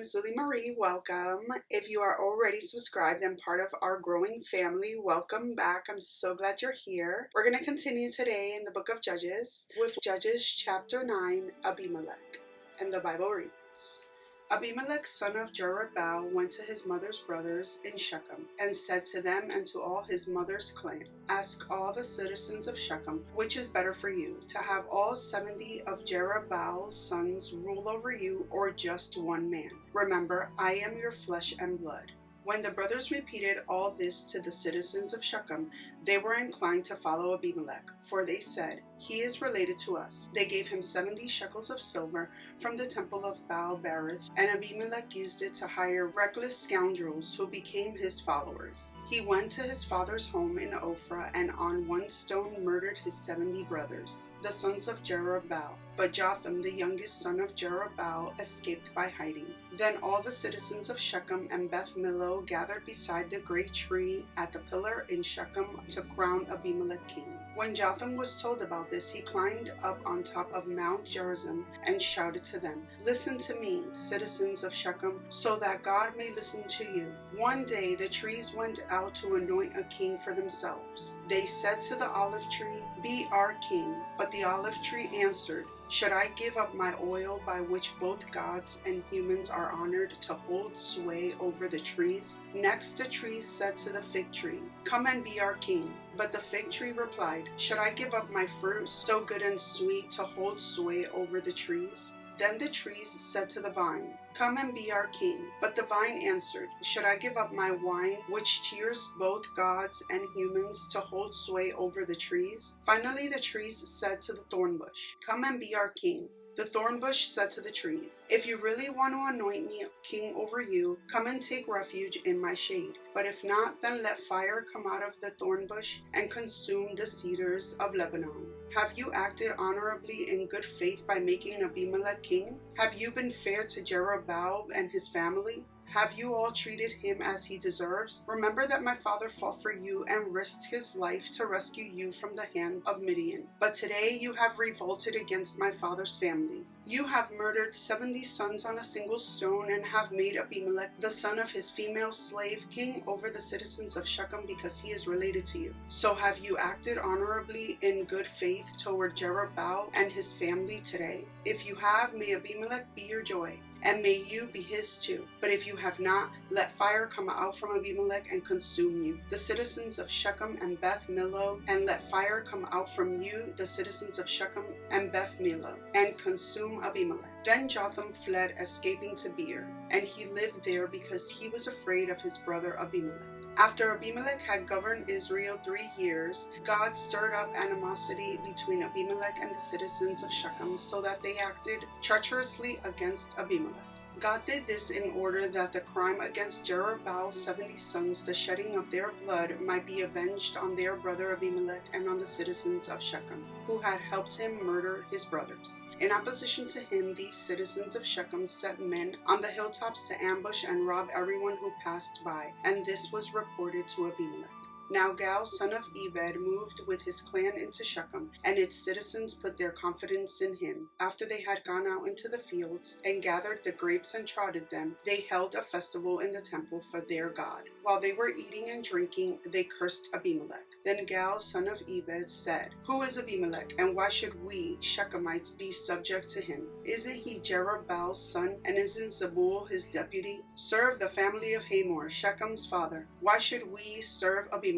Zuli Marie. Welcome. If you are already subscribed and part of our growing family, welcome back. I'm so glad you're here. We're going to continue today in the book of Judges with Judges chapter 9, Abimelech. And the Bible reads, Abimelech, son of Jerubbaal, went to his mother's brothers in Shechem, and said to them and to all his mother's clan, Ask all the citizens of Shechem, which is better for you, to have all 70 of Jerubbaal's sons rule over you, or just one man? Remember, I am your flesh and blood. When the brothers repeated all this to the citizens of Shechem, they were inclined to follow Abimelech, for they said, He is related to us. They gave him 70 shekels of silver from the temple of Baal-berith, and Abimelech used it to hire reckless scoundrels who became his followers. He went to his father's home in Ophrah, and on one stone murdered his 70 brothers, the sons of Jerubbaal. But Jotham, the youngest son of Jerubbaal, escaped by hiding. Then all the citizens of Shechem and Beth Millo gathered beside the great tree at the pillar in Shechem to crown Abimelech king. When Jotham was told about this, he climbed up on top of Mount Gerizim and shouted to them, Listen to me, citizens of Shechem, so that God may listen to you. One day the trees went out to anoint a king for themselves. They said to the olive tree, Be our king. But the olive tree answered, Should I give up my oil by which both gods and humans are honored to hold sway over the trees? Next the trees said to the fig tree, Come and be our king. But the fig tree replied, Should I give up my fruit, so good and sweet, to hold sway over the trees? Then the trees said to the vine, Come and be our king. But the vine answered, Should I give up my wine, which cheers both gods and humans, to hold sway over the trees? Finally the trees said to the thorn bush, Come and be our king. The thorn bush said to the trees, If you really want to anoint me king over you, come and take refuge in my shade. But if not, then let fire come out of the thorn bush and consume the cedars of Lebanon. Have you acted honorably in good faith by making Abimelech king? Have you been fair to Jerubbaal and his family? Have you all treated him as he deserves? Remember that my father fought for you and risked his life to rescue you from the hand of Midian. But today you have revolted against my father's family. You have murdered 70 sons on a single stone and have made Abimelech, the son of his female slave, king over the citizens of Shechem because he is related to you. So have you acted honorably in good faith toward Jerubbaal and his family today? If you have, may Abimelech be your joy, and may you be his too. But if you have not, let fire come out from Abimelech and consume you, the citizens of Shechem and Beth Millo, and let fire come out from you, the citizens of Shechem and Beth Millo, and consume Abimelech. Then Jotham fled, escaping to Beer, and he lived there because he was afraid of his brother Abimelech. After Abimelech had governed Israel 3 years, God stirred up animosity between Abimelech and the citizens of Shechem, so that they acted treacherously against Abimelech. God did this in order that the crime against Jerubbaal's 70 sons, the shedding of their blood, might be avenged on their brother Abimelech and on the citizens of Shechem, who had helped him murder his brothers. In opposition to him, these citizens of Shechem set men on the hilltops to ambush and rob everyone who passed by, and this was reported to Abimelech. Now Gal, son of Ebed, moved with his clan into Shechem, and its citizens put their confidence in him. After they had gone out into the fields and gathered the grapes and trodden them, they held a festival in the temple for their God. While they were eating and drinking, they cursed Abimelech. Then Gal, son of Ebed, said, Who is Abimelech, and why should we, Shechemites, be subject to him? Isn't he Jerubbaal's son, and isn't Zebul his deputy? Serve the family of Hamor, Shechem's father. Why should we serve Abimelech?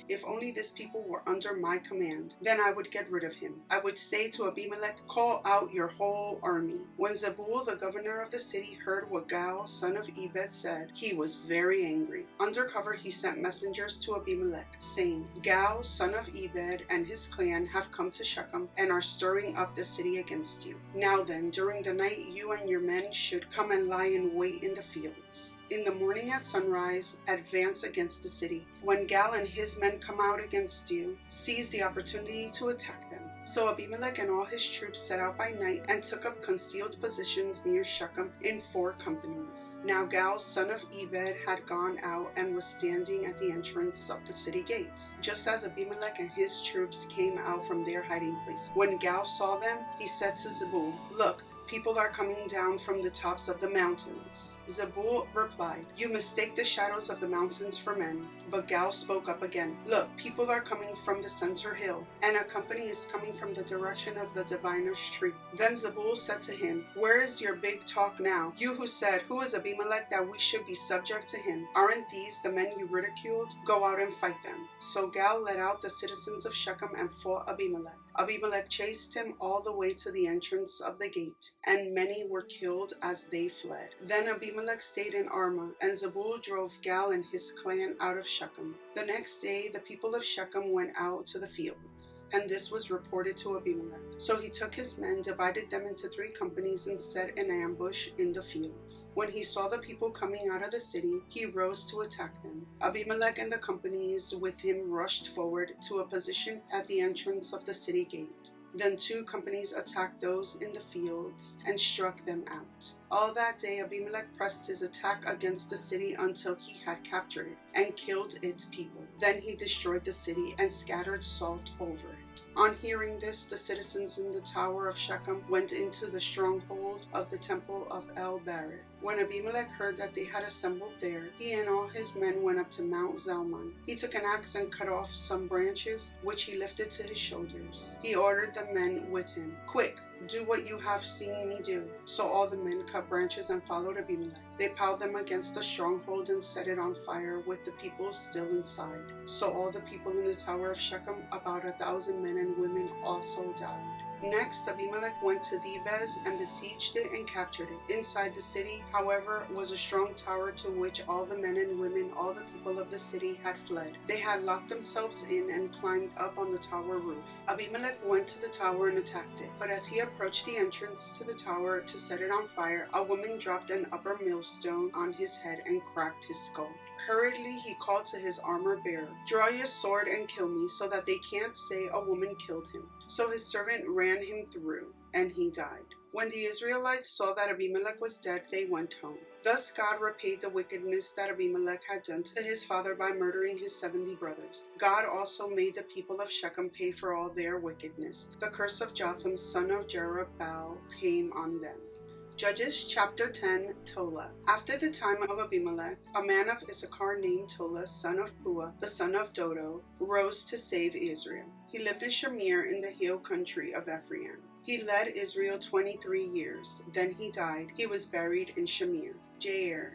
If only this people were under my command, then I would get rid of him. I would say to Abimelech, Call out your whole army. When Zebul, the governor of the city, heard what Gal, son of Ebed, said, he was very angry. Under cover he sent messengers to Abimelech, saying, Gal, son of Ebed, and his clan have come to Shechem and are stirring up the city against you. Now then, during the night you and your men should come and lie in wait in the fields. In the morning at sunrise, advance against the city. When Gal and his men come out against you, seize the opportunity to attack them. So Abimelech and all his troops set out by night and took up concealed positions near Shechem in 4 companies. Now Gal, son of Ebed, had gone out and was standing at the entrance of the city gates, just as Abimelech and his troops came out from their hiding place. When Gal saw them, he said to Zebul, Look, People are coming down from the tops of the mountains." Zebul replied, "You mistake the shadows of the mountains for men." But Gal spoke up again, "Look, people are coming from the center hill, and a company is coming from the direction of the diviner's tree." Then Zebul said to him, "Where is your big talk now? You who said, 'Who is Abimelech that we should be subject to him?' Aren't these the men you ridiculed? Go out and fight them." So Gal led out the citizens of Shechem and fought Abimelech. Abimelech chased him all the way to the entrance of the gate, and many were killed as they fled. Then Abimelech stayed in Armah, and Zebul drove Gal and his clan out of Shechem. The next day the people of Shechem went out to the fields, and this was reported to Abimelech. So he took his men, divided them into 3 companies, and set an ambush in the fields. When he saw the people coming out of the city, he rose to attack them. Abimelech and the companies with him rushed forward to a position at the entrance of the city gate. Then 2 companies attacked those in the fields and struck them out. All that day Abimelech pressed his attack against the city until he had captured it and killed its people. Then he destroyed the city and scattered salt over it. On hearing this, the citizens in the tower of Shechem went into the stronghold of the temple of El-Berit. When Abimelech heard that they had assembled there, he and all his men went up to Mount Zalmon. He took an axe and cut off some branches, which he lifted to his shoulders. He ordered the men with him, "Quick, do what you have seen me do." So all the men cut branches and followed Abimelech. They piled them against the stronghold and set it on fire with the people still inside. So all the people in the tower of Shechem, about 1,000 men and women, also died. Next, Abimelech went to Thebez and besieged it and captured it. Inside the city, however, was a strong tower to which all the men and women, all the people of the city, had fled. They had locked themselves in and climbed up on the tower roof. Abimelech went to the tower and attacked it. But as he approached the entrance to the tower to set it on fire, a woman dropped an upper millstone on his head and cracked his skull. Hurriedly he called to his armor-bearer, "Draw your sword and kill me, so that they can't say a woman killed him." So his servant ran him through, and he died. When the Israelites saw that Abimelech was dead, they went home. Thus God repaid the wickedness that Abimelech had done to his father by murdering his 70 brothers. God also made the people of Shechem pay for all their wickedness. The curse of Jotham, son of Jerubbaal, came on them. Judges chapter 10, Tola. After the time of Abimelech, a man of Issachar named Tola, son of Pua, the son of Dodo, rose to save Israel. He lived in Shamir in the hill country of Ephraim. He led Israel 23 years. Then he died. He was buried in Shamir. Jair.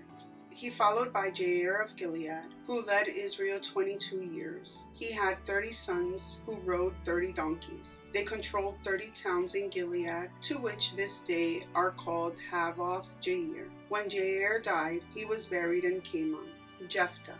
He followed by Jair of Gilead, who led Israel 22 years. He had 30 sons who rode 30 donkeys. They controlled 30 towns in Gilead, to which this day are called Havoth Jair. When Jair died, he was buried in Kamon. Jephthah.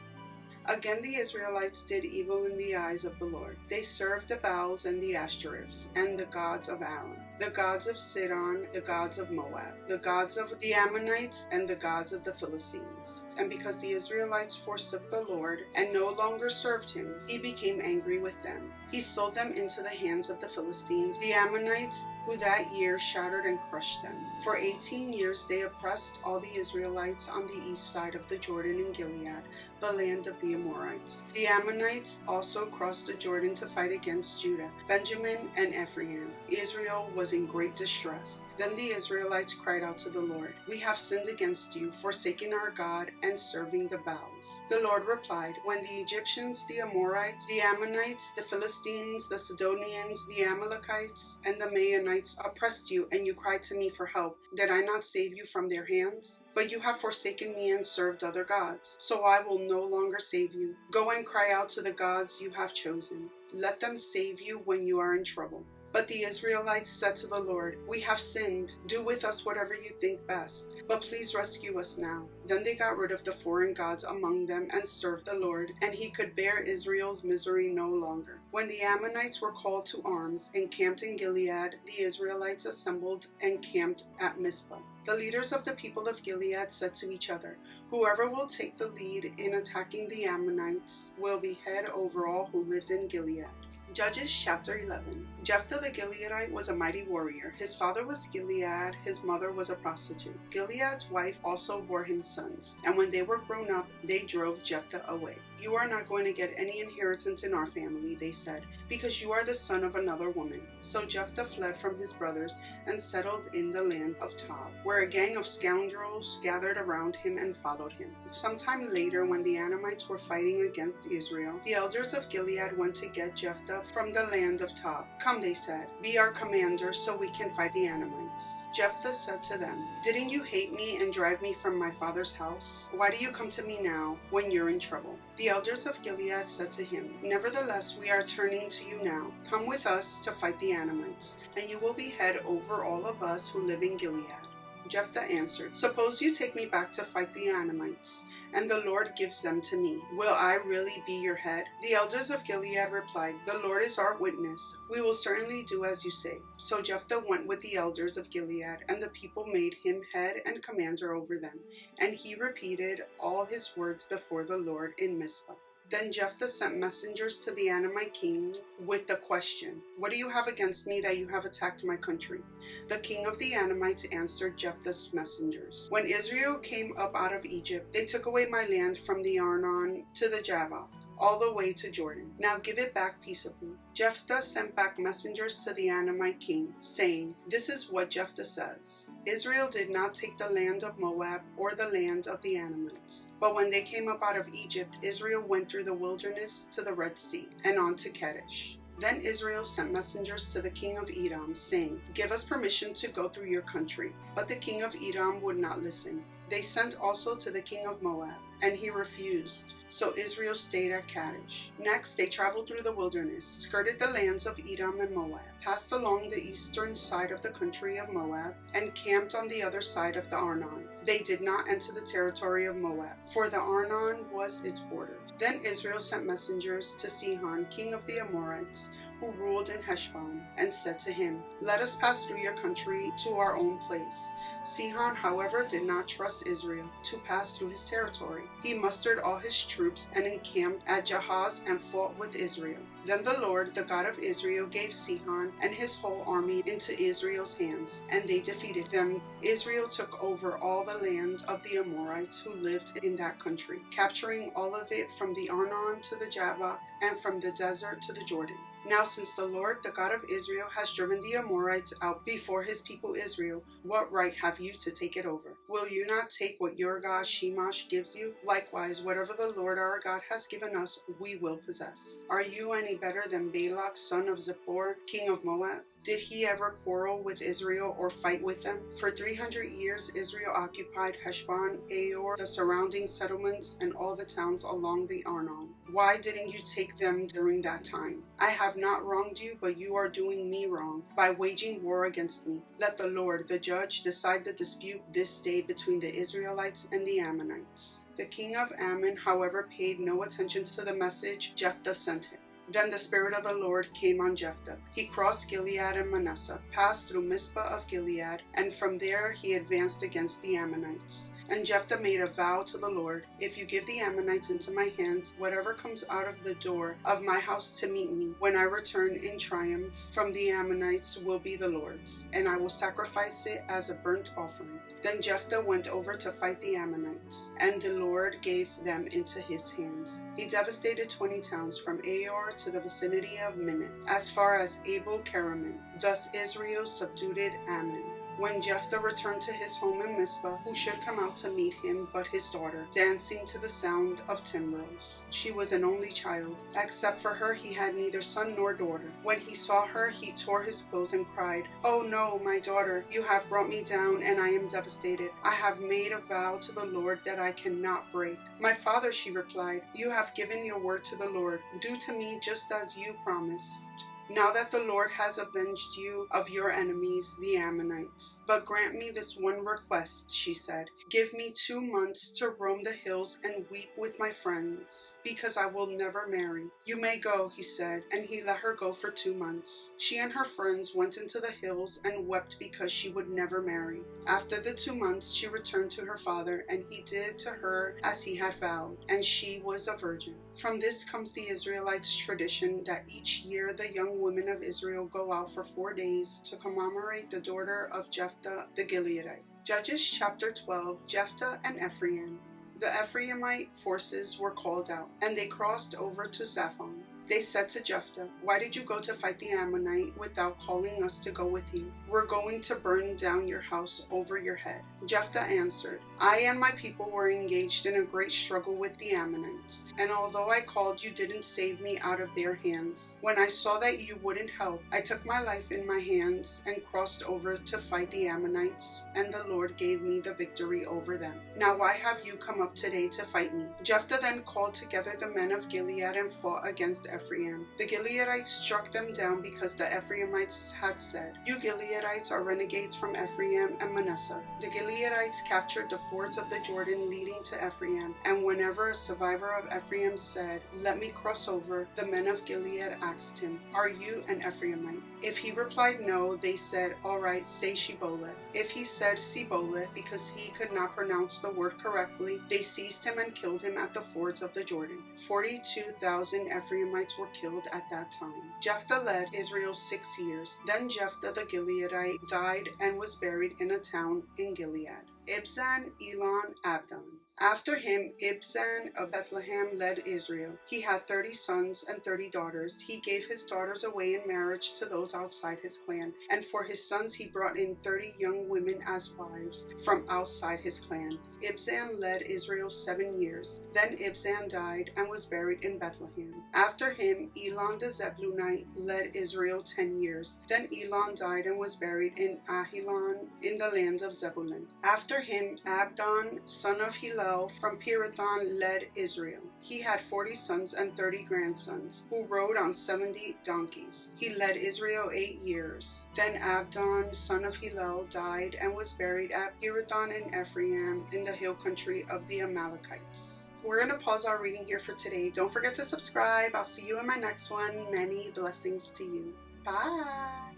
Again the Israelites did evil in the eyes of the Lord. They served the Baals and the Ashtoreths, and the gods of Aram, the gods of Sidon, the gods of Moab, the gods of the Ammonites, and the gods of the Philistines. And because the Israelites forsook the Lord and no longer served him, he became angry with them. He sold them into the hands of the Philistines, the Ammonites, who that year shattered and crushed them. For 18 years they oppressed all the Israelites on the east side of the Jordan in Gilead, the land of the Amorites. The Ammonites also crossed the Jordan to fight against Judah, Benjamin, and Ephraim. Israel was in great distress. Then the Israelites cried out to the Lord, "We have sinned against you, forsaking our God and serving the Baals." The Lord replied, "When the Egyptians, the Amorites, the Ammonites, the Philistines, the Sidonians, the Amalekites, and the Maonites oppressed you, and you cried to me for help, did I not save you from their hands? But you have forsaken me and served other gods, so I will no longer save you. Go and cry out to the gods you have chosen. Let them save you when you are in trouble." But the Israelites said to the Lord, "We have sinned. Do with us whatever you think best, but please rescue us now." Then they got rid of the foreign gods among them and served the Lord, and he could bear Israel's misery no longer. When the Ammonites were called to arms and camped in Gilead, the Israelites assembled and camped at Mizpah. The leaders of the people of Gilead said to each other, "Whoever will take the lead in attacking the Ammonites will be head over all who lived in Gilead." Judges chapter 11. Jephthah the Gileadite was a mighty warrior. His father was Gilead, his mother was a prostitute. Gilead's wife also bore him sons, and when they were grown up, they drove Jephthah away. "You are not going to get any inheritance in our family," they said, "because you are the son of another woman." So Jephthah fled from his brothers and settled in the land of Tob, where a gang of scoundrels gathered around him and followed him. Sometime later, when the Ammonites were fighting against Israel, the elders of Gilead went to get Jephthah from the land of Tob. "Come," they said, "be our commander so we can fight the Ammonites." Jephthah said to them, "Didn't you hate me and drive me from my father's house? Why do you come to me now when you're in trouble?" The elders of Gilead said to him, "Nevertheless, we are turning to you now. Come with us to fight the Ammonites, and you will be head over all of us who live in Gilead." Jephthah answered, "Suppose you take me back to fight the Ammonites, and the Lord gives them to me. Will I really be your head?" The elders of Gilead replied, "The Lord is our witness. We will certainly do as you say." So Jephthah went with the elders of Gilead, and the people made him head and commander over them, and he repeated all his words before the Lord in Mizpah. Then Jephthah sent messengers to the Ammonite king with the question, "What do you have against me that you have attacked my country?" The king of the Ammonites answered Jephthah's messengers, "When Israel came up out of Egypt, they took away my land from the Arnon to the Jabbok, all the way to Jordan. Now give it back peaceably." Jephthah sent back messengers to the Ammonite king, saying, "This is what Jephthah says. Israel did not take the land of Moab or the land of the Ammonites. But when they came up out of Egypt, Israel went through the wilderness to the Red Sea and on to Kadesh. Then Israel sent messengers to the king of Edom, saying, 'Give us permission to go through your country.' But the king of Edom would not listen. They sent also to the king of Moab, and he refused. So Israel stayed at Kadesh. Next, they traveled through the wilderness, skirted the lands of Edom and Moab, passed along the eastern side of the country of Moab, and camped on the other side of the Arnon. They did not enter the territory of Moab, for the Arnon was its border. Then Israel sent messengers to Sihon, king of the Amorites, who ruled in Heshbon, and said to him, 'Let us pass through your country to our own place.' Sihon, however, did not trust Israel to pass through his territory. He mustered all his troops and encamped at Jahaz and fought with Israel. Then the Lord, the God of Israel, gave Sihon and his whole army into Israel's hands, and they defeated them. Israel took over all the land of the Amorites who lived in that country, capturing all of it from the Arnon to the Jabbok and from the desert to the Jordan. Now since the Lord, the God of Israel, has driven the Amorites out before his people Israel, what right have you to take it over? Will you not take what your God Shemash gives you? Likewise, whatever the Lord our God has given us, we will possess. Are you any better than Balak, son of Zippor, king of Moab? Did he ever quarrel with Israel or fight with them? For 300 years Israel occupied Heshbon, Aor, the surrounding settlements, and all the towns along the Arnon. Why didn't you take them during that time? I have not wronged you, but you are doing me wrong by waging war against me. Let the Lord, the judge, decide the dispute this day between the Israelites and the Ammonites." The king of Ammon, however, paid no attention to the message Jephthah sent him. Then the Spirit of the Lord came on Jephthah. He crossed Gilead and Manasseh, passed through Mizpah of Gilead, and from there he advanced against the Ammonites. And Jephthah made a vow to the Lord, "If you give the Ammonites into my hands, whatever comes out of the door of my house to meet me when I return in triumph from the Ammonites will be the Lord's, and I will sacrifice it as a burnt offering." Then Jephthah went over to fight the Ammonites, and the Lord gave them into his hands. He devastated 20 towns from Aor to the vicinity of Minnith, as far as Abel-Keramim. Thus Israel subdued Ammon. When Jephthah returned to his home in Mizpah, who should come out to meet him but his daughter, dancing to the sound of timbrels? She was an only child. Except for her, he had neither son nor daughter. When he saw her, he tore his clothes and cried, "Oh no, my daughter, you have brought me down, and I am devastated. I have made a vow to the Lord that I cannot break." "My father," she replied, "you have given your word to the Lord. Do to me just as you promised." now that the Lord has avenged you of your enemies, the Ammonites. But grant me this one request, she said. Give me 2 months to roam the hills and weep with my friends, because I will never marry. You may go, he said, and he let her go for 2 months. She and her friends went into the hills and wept because she would never marry. After the 2 months, she returned to her father, and he did to her as he had vowed, and she was a virgin. From this comes the Israelites' tradition that each year the young women of Israel go out for 4 days to commemorate the daughter of Jephthah the Gileadite. Judges chapter 12, Jephthah and Ephraim. The Ephraimite forces were called out, and they crossed over to Zaphon. They said to Jephthah, "Why did you go to fight the Ammonite without calling us to go with you? We're going to burn down your house over your head." Jephthah answered, "I and my people were engaged in a great struggle with the Ammonites, and although I called, you didn't save me out of their hands. When I saw that you wouldn't help, I took my life in my hands and crossed over to fight the Ammonites, and the Lord gave me the victory over them. Now why have you come up today to fight me?" Jephthah then called together the men of Gilead and fought against Ephraim. The Gileadites struck them down because the Ephraimites had said, "You Gileadites are renegades from Ephraim and Manasseh." The Gileadites captured the fords of the Jordan leading to Ephraim, and whenever a survivor of Ephraim said, "Let me cross over," the men of Gilead asked him, "Are you an Ephraimite?" If he replied no, they said, "All right, say Shibboleth." If he said Siboleth because he could not pronounce the word correctly, they seized him and killed him at the fords of the Jordan. 42,000 Ephraimites were killed at that time. Jephthah led Israel 6 years. Then Jephthah the Gileadite died and was buried in a town in Gilead. Ibzan, Elon, Abdon. After him, Ibzan of Bethlehem led Israel. He had 30 sons and 30 daughters. He gave his daughters away in marriage to those outside his clan, and for his sons he brought in 30 young women as wives from outside his clan. Ibzan led Israel 7 years. Then Ibzan died and was buried in Bethlehem. After him, Elon the Zebulunite led Israel 10 years. Then Elon died and was buried in Ahilan in the land of Zebulun. After him, Abdon, son of Hillel from Pirathon, led Israel. He had 40 sons and 30 grandsons, who rode on 70 donkeys. He led Israel 8 years. Then Abdon, son of Hillel, died and was buried at Pirathon in Ephraim in the hill country of the Amalekites. We're going to pause our reading here for today. Don't forget to subscribe. I'll see you in my next one. Many blessings to you. Bye.